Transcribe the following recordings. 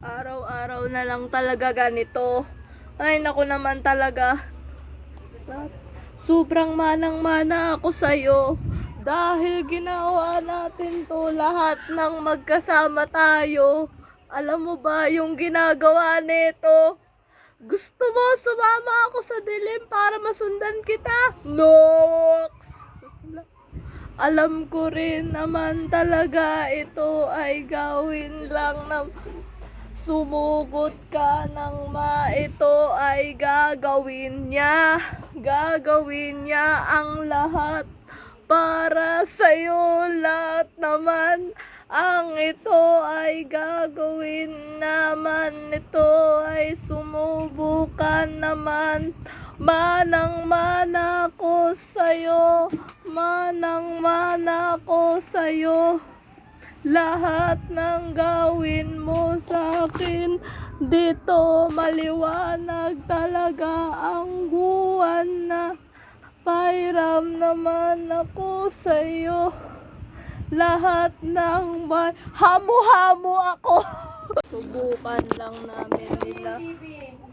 Araw-araw na lang talaga ganito. Ay, naku naman talaga. Sobrang manang-mana ako sa'yo. Dahil ginawa natin to lahat ng magkasama tayo. Alam mo ba yung ginagawa nito? Gusto mo sumama ako sa dilim para masundan kita? Nox! Alam ko rin naman talaga ito ay gawin lang na sumugot ka ng ito ay gagawin niya. Gagawin niya ang lahat para sa'yo. Lahat naman ang ito ay gagawin naman. Ito ay sumubukan naman. Manang-mana ko sa'yo. Manang-mana ko sa'yo. Lahat ng gawin mo sa akin, dito maliwanag talaga ang buwan na pairam naman ako sa'yo. Lahat ng hamo-hamo ako. Subukan lang namin nila.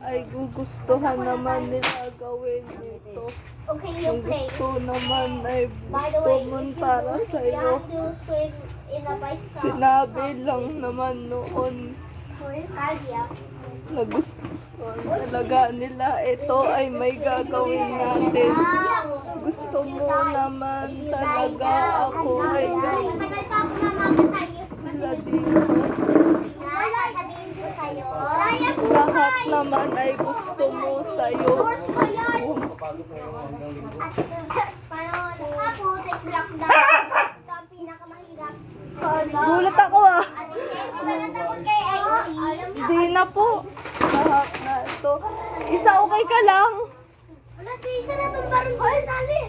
Ay gugustuhan naman nila gawin ito. Okay, you Kung play. gusto naman ay By the gusto way, mo if you para lose, you sa'yo. have to swim in a bicycle. Sinabi lang naman noon Kalia. na gusto talaga nila ito ay may gagawin natin. Gusto mo naman talaga ako ay gawin nila dito. Sasabihin ko sa'yo. Lahat naman ay gusto mo sa'yo. Parang ako, take block na. Ito ang pinakamahirap. Gulat ako ah. Ate Shen, di ba natakot kay IC? Hindi na po. Lahat na ito. Isa okay ka lang. Wala si isa na itong barang ko. Sali.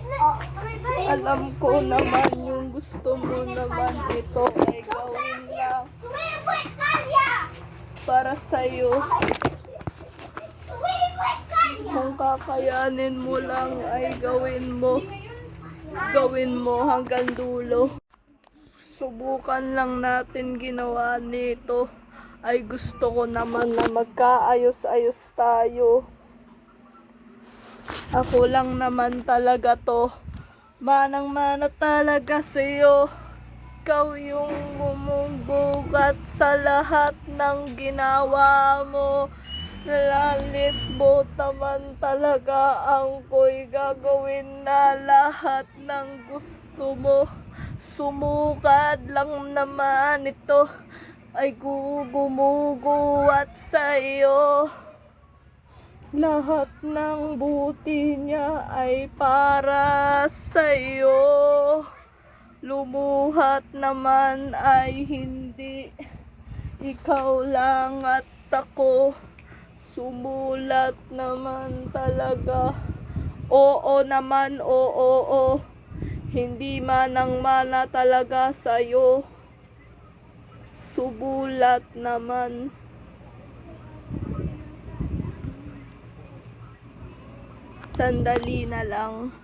Alam ko naman yung gusto mo naman ito ay gawin lang Sumibwit, Kalia! para sa'yo. Sumibwit, Kalia! Kung kakayanin mo lang ay gawin mo. Gawin mo hanggang dulo. Subukan lang natin ginawa nito. Ay gusto ko naman na magkaayos-ayos tayo. Ako lang naman talaga to. Manang-mana talaga sa'yo. Ikaw yung bumubugat sa lahat ng ginawa mo. Nalalitbot naman talaga ang ko'y gagawin na lahat ng gusto mo. Sumukad lang naman ito ay gumuguwat sa'yo. Lahat ng buti niya ay para sa'yo. Lumuhat naman ay hindi. Ikaw lang at ako. Sumulat naman talaga. Oo naman, oo. Hindi manang-mana talaga sa'yo. Subulat naman. Sandali na lang.